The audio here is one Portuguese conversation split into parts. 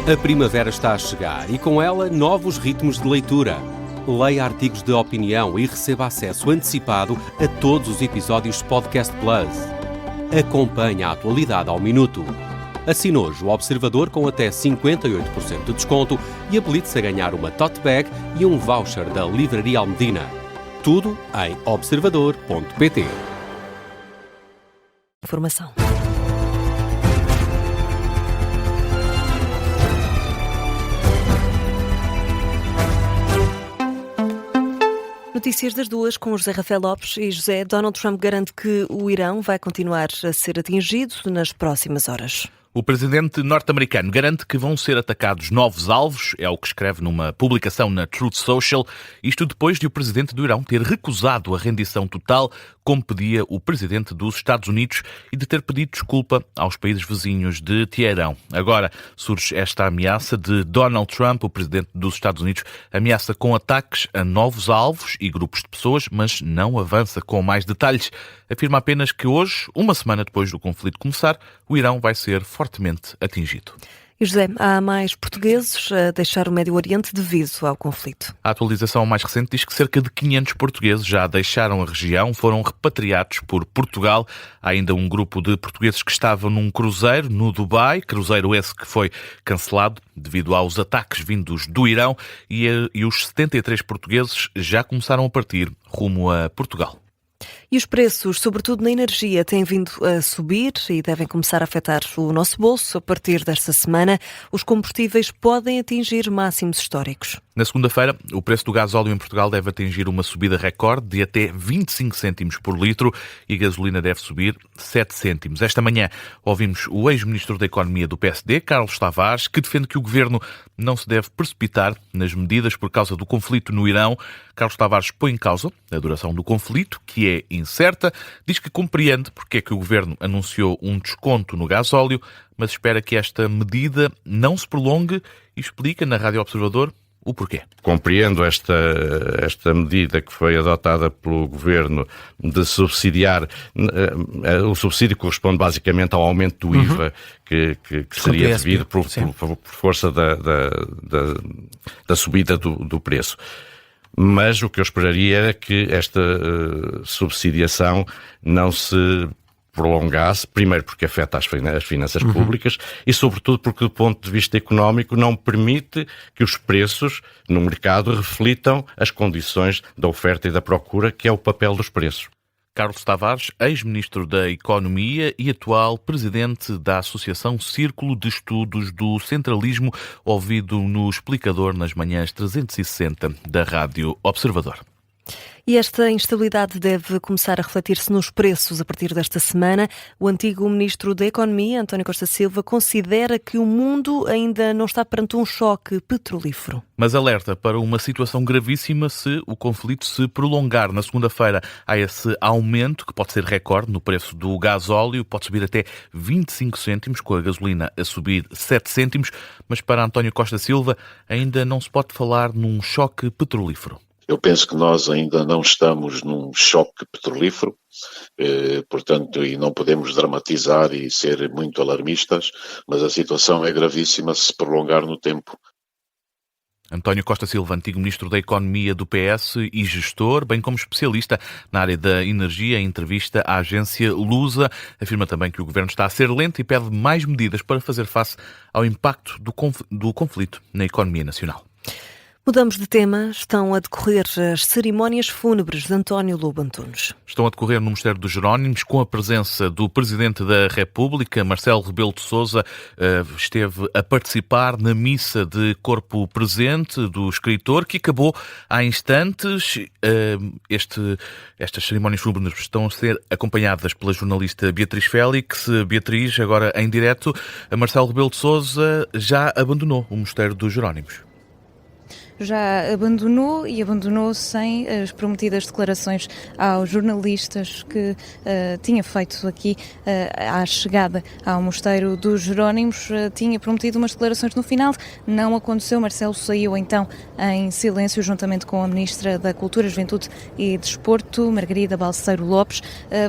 A primavera está a chegar e com ela novos ritmos de leitura. Leia artigos de opinião e receba acesso antecipado a todos os episódios de Podcast Plus. Acompanhe a atualidade ao minuto. Assine hoje o Observador com até 58% de desconto e habilite-se a ganhar uma tote bag e um voucher da Livraria Almedina. Tudo em observador.pt. Informação. Notícias das duas com José Rafael Lopes e José. Donald Trump garante que o Irão vai continuar a ser atingido nas próximas horas. O presidente norte-americano garante que vão ser atacados novos alvos, é o que escreve numa publicação na Truth Social, isto depois de o presidente do Irão ter recusado a rendição total, como pedia o presidente dos Estados Unidos, e de ter pedido desculpa aos países vizinhos de Teherão. Agora surge esta ameaça de Donald Trump, o presidente dos Estados Unidos, ameaça com ataques a novos alvos e grupos de pessoas, mas não avança com mais detalhes. Afirma apenas que hoje, uma semana depois do conflito começar, o Irão vai ser fortemente atingido. E José, há mais portugueses a deixar o Médio Oriente devido ao conflito. A atualização mais recente diz que cerca de 500 portugueses já deixaram a região, foram repatriados por Portugal. Há ainda um grupo de portugueses que estavam num cruzeiro no Dubai, cruzeiro esse que foi cancelado devido aos ataques vindos do Irão, e os 73 portugueses já começaram a partir rumo a Portugal. E os preços, sobretudo na energia, têm vindo a subir e devem começar a afetar o nosso bolso. A partir desta semana, os combustíveis podem atingir máximos históricos. Na segunda-feira, o preço do gasóleo em Portugal deve atingir uma subida recorde de até 25 cêntimos por litro e a gasolina deve subir 7 cêntimos. Esta manhã ouvimos o ex-ministro da Economia do PSD, Carlos Tavares, que defende que o governo não se deve precipitar nas medidas por causa do conflito no Irão. Carlos Tavares põe em causa a duração do conflito, que é incerta, diz que compreende porque é que o governo anunciou um desconto no gasóleo, mas espera que esta medida não se prolongue e explica na Rádio Observador o porquê. Compreendo esta medida que foi adotada pelo Governo de subsidiar. O subsídio corresponde basicamente ao aumento do IVA que seria devido por força da subida do preço. Mas o que eu esperaria era que esta subsidiação não se prolongasse, primeiro porque afeta as finanças públicas e, sobretudo, porque do ponto de vista económico não permite que os preços no mercado reflitam as condições da oferta e da procura, que é o papel dos preços. Carlos Tavares, ex-ministro da Economia e atual presidente da Associação Círculo de Estudos do Centralismo, ouvido no Explicador nas manhãs 360 da Rádio Observador. E esta instabilidade deve começar a refletir-se nos preços a partir desta semana. O antigo ministro da Economia, António Costa Silva, considera que o mundo ainda não está perante um choque petrolífero. Mas alerta para uma situação gravíssima se o conflito se prolongar. Na segunda-feira há esse aumento, que pode ser recorde, no preço do gasóleo, pode subir até 25 cêntimos, com a gasolina a subir 7 cêntimos, mas para António Costa Silva ainda não se pode falar num choque petrolífero. Eu penso que nós ainda não estamos num choque petrolífero, portanto, e não podemos dramatizar e ser muito alarmistas, mas a situação é gravíssima se prolongar no tempo. António Costa Silva, antigo ministro da Economia do PS e gestor, bem como especialista na área da energia, em entrevista à agência Lusa, afirma também que o governo está a ser lento e pede mais medidas para fazer face ao impacto do conflito na economia nacional. Mudamos de tema. Estão a decorrer as cerimónias fúnebres de António Lobo Antunes. Estão a decorrer no Mosteiro dos Jerónimos, com a presença do Presidente da República, Marcelo Rebelo de Sousa, esteve a participar na missa de corpo presente do escritor, que acabou há instantes. Estas cerimónias fúnebres estão a ser acompanhadas pela jornalista Beatriz Félix. Beatriz, agora em direto, Marcelo Rebelo de Sousa já abandonou o Mosteiro dos Jerónimos. já abandonou sem as prometidas declarações aos jornalistas que tinha feito aqui à chegada ao Mosteiro dos Jerónimos. Tinha prometido umas declarações no final, não aconteceu. Marcelo saiu então em silêncio juntamente com a Ministra da Cultura, Juventude e Desporto, Margarida Balseiro Lopes.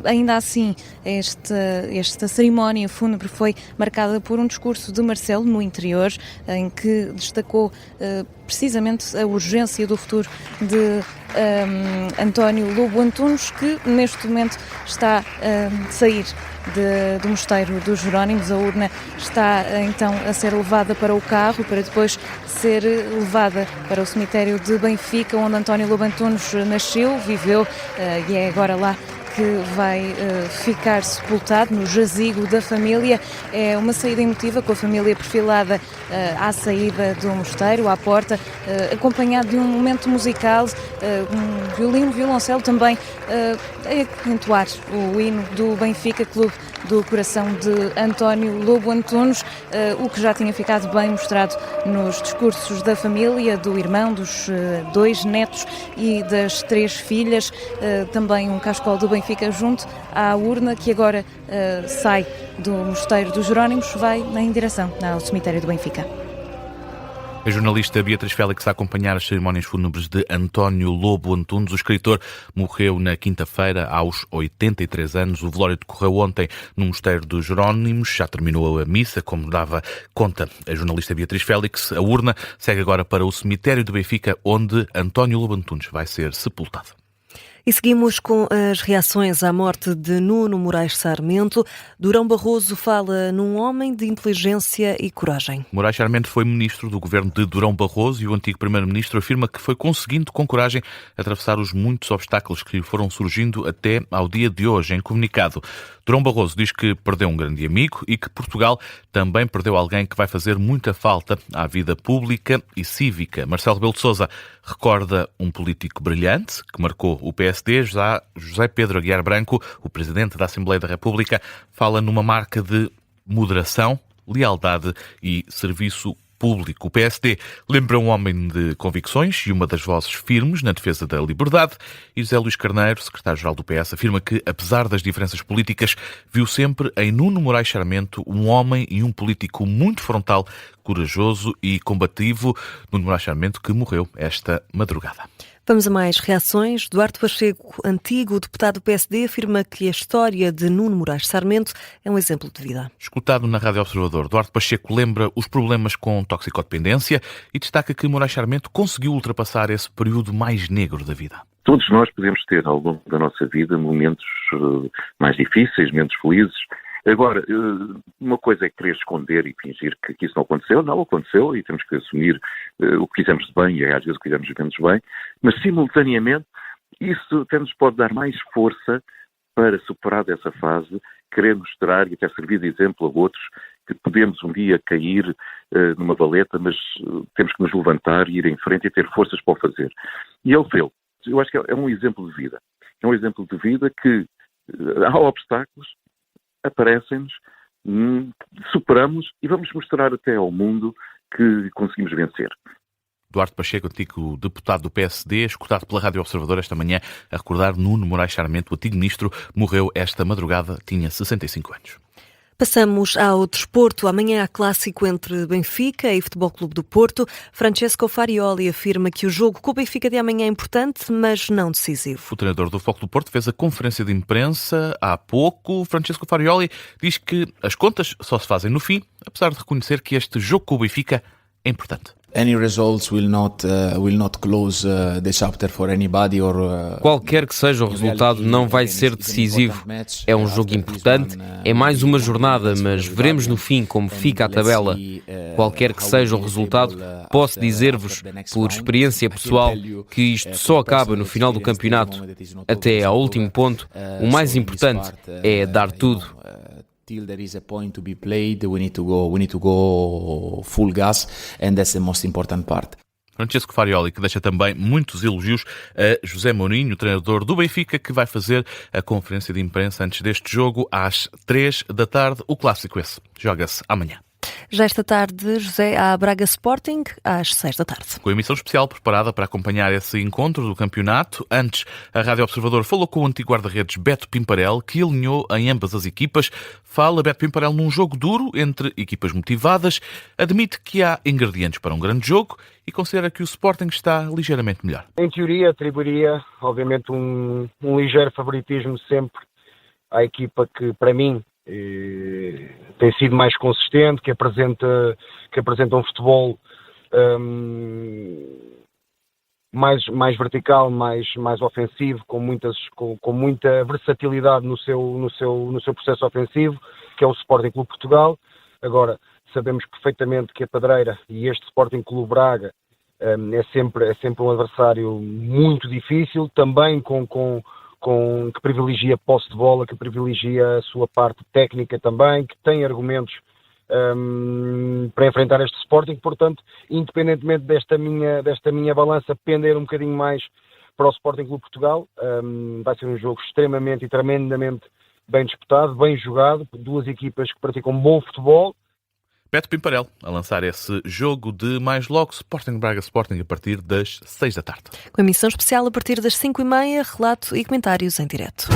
Ainda assim, esta cerimónia fúnebre foi marcada por um discurso de Marcelo no interior, em que destacou precisamente a urgência do futuro de António Lobo Antunes, que neste momento está a sair do Mosteiro dos Jerónimos. A urna está então a ser levada para o carro para depois ser levada para o cemitério de Benfica, onde António Lobo Antunes nasceu, viveu e é agora lá que vai ficar sepultado no jazigo da família. É uma saída emotiva, com a família perfilada à saída do mosteiro, à porta, acompanhado de um momento musical, um violino, violoncelo também a entoar o hino do Benfica, clube do coração de António Lobo Antunes, o que já tinha ficado bem mostrado nos discursos da família, do irmão, dos 2 netos e das 3 filhas, também um cascol do Benfica junto à urna, que agora sai do Mosteiro dos Jerónimos, vai em direção ao cemitério do Benfica. A jornalista Beatriz Félix a acompanhar as cerimónias fúnebres de António Lobo Antunes. O escritor morreu na quinta-feira aos 83 anos. O velório decorreu ontem no Mosteiro dos Jerónimos. Já terminou a missa, como dava conta a jornalista Beatriz Félix. A urna segue agora para o cemitério do Benfica, onde António Lobo Antunes vai ser sepultado. E seguimos com as reações à morte de Nuno Moraes Sarmento. Durão Barroso fala num homem de inteligência e coragem. Moraes Sarmento foi ministro do governo de Durão Barroso e o antigo primeiro-ministro afirma que foi conseguindo com coragem atravessar os muitos obstáculos que lhe foram surgindo até ao dia de hoje. Em comunicado, Durão Barroso diz que perdeu um grande amigo e que Portugal também perdeu alguém que vai fazer muita falta à vida pública e cívica. Marcelo Rebelo de Sousa recorda um político brilhante que marcou o PSD. Já José Pedro Aguiar Branco, o presidente da Assembleia da República, fala numa marca de moderação, lealdade e serviço público. O PSD lembra um homem de convicções e uma das vozes firmes na defesa da liberdade. E José Luís Carneiro, secretário-geral do PS, afirma que, apesar das diferenças políticas, viu sempre em Nuno Moraes Sarmento um homem e um político muito frontal, corajoso e combativo. Nuno Moraes Sarmento, que morreu esta madrugada. Vamos a mais reações. Duarte Pacheco, antigo deputado do PSD, afirma que a história de Nuno Moraes Sarmento é um exemplo de vida. Escutado na Rádio Observador, Duarte Pacheco lembra os problemas com toxicodependência e destaca que Moraes Sarmento conseguiu ultrapassar esse período mais negro da vida. Todos nós podemos ter ao longo da nossa vida momentos mais difíceis, menos felizes. Agora, uma coisa é querer esconder e fingir que isso não aconteceu. Não aconteceu e temos que assumir o que fizemos de bem e às vezes o que fizemos menos bem. Mas, simultaneamente, isso até nos pode dar mais força para superar dessa fase, querer mostrar e até servir de exemplo a outros que podemos um dia cair numa valeta, mas temos que nos levantar, ir em frente e ter forças para o fazer. E ele fez. Eu acho que é um exemplo de vida. É um exemplo de vida que há obstáculos, aparecem-nos, superamos e vamos mostrar até ao mundo que conseguimos vencer. Duarte Pacheco, antigo deputado do PSD, escutado pela Rádio Observador esta manhã, a recordar Nuno Moraes Sarmento, o antigo ministro, morreu esta madrugada, tinha 65 anos. Passamos ao desporto. Amanhã há clássico entre Benfica e Futebol Clube do Porto. Francesco Farioli afirma que o jogo com o Benfica de amanhã é importante, mas não decisivo. O treinador do Futebol Clube do Porto fez a conferência de imprensa há pouco. Francesco Farioli diz que as contas só se fazem no fim, apesar de reconhecer que este jogo com o Benfica é importante. Qualquer que seja o resultado, não vai ser decisivo. É um jogo importante, é mais uma jornada, mas veremos no fim como fica a tabela. Qualquer que seja o resultado, posso dizer-vos, por experiência pessoal, que isto só acaba no final do campeonato. Até ao último ponto, o mais importante é dar tudo. Till there is a point to be played, we need to go full gas, and that's the most important part. Francesco Farioli, que deixa também muitos elogios a José Mourinho, treinador do Benfica, que vai fazer a conferência de imprensa antes deste jogo às 3 da tarde. O clássico esse joga-se amanhã. Já esta tarde, José, há Braga Sporting, às 6 da tarde. Com a emissão especial preparada para acompanhar esse encontro do campeonato. Antes, a Rádio Observador falou com o antigo guarda-redes Beto Pimparel, que alinhou em ambas as equipas. Fala Beto Pimparel num jogo duro entre equipas motivadas, admite que há ingredientes para um grande jogo e considera que o Sporting está ligeiramente melhor. Em teoria, atribuiria, obviamente, um ligeiro favoritismo sempre à equipa que, para mim, tem sido mais consistente, que apresenta um futebol mais vertical, mais ofensivo, com muita versatilidade no seu processo ofensivo, que é o Sporting Clube Portugal. Agora, sabemos perfeitamente que a Pedreira e este Sporting Clube Braga é sempre um adversário muito difícil, também que privilegia a posse de bola, que privilegia a sua parte técnica também, que tem argumentos para enfrentar este Sporting. Portanto, independentemente desta minha balança pender um bocadinho mais para o Sporting Clube Portugal, vai ser um jogo extremamente e tremendamente bem disputado, bem jogado, duas equipas que praticam bom futebol. Beto Pimparel a lançar esse jogo de mais logo, Sporting Braga Sporting, a partir das 6 da tarde. Com a emissão especial a partir das 5h30, relato e comentários em direto.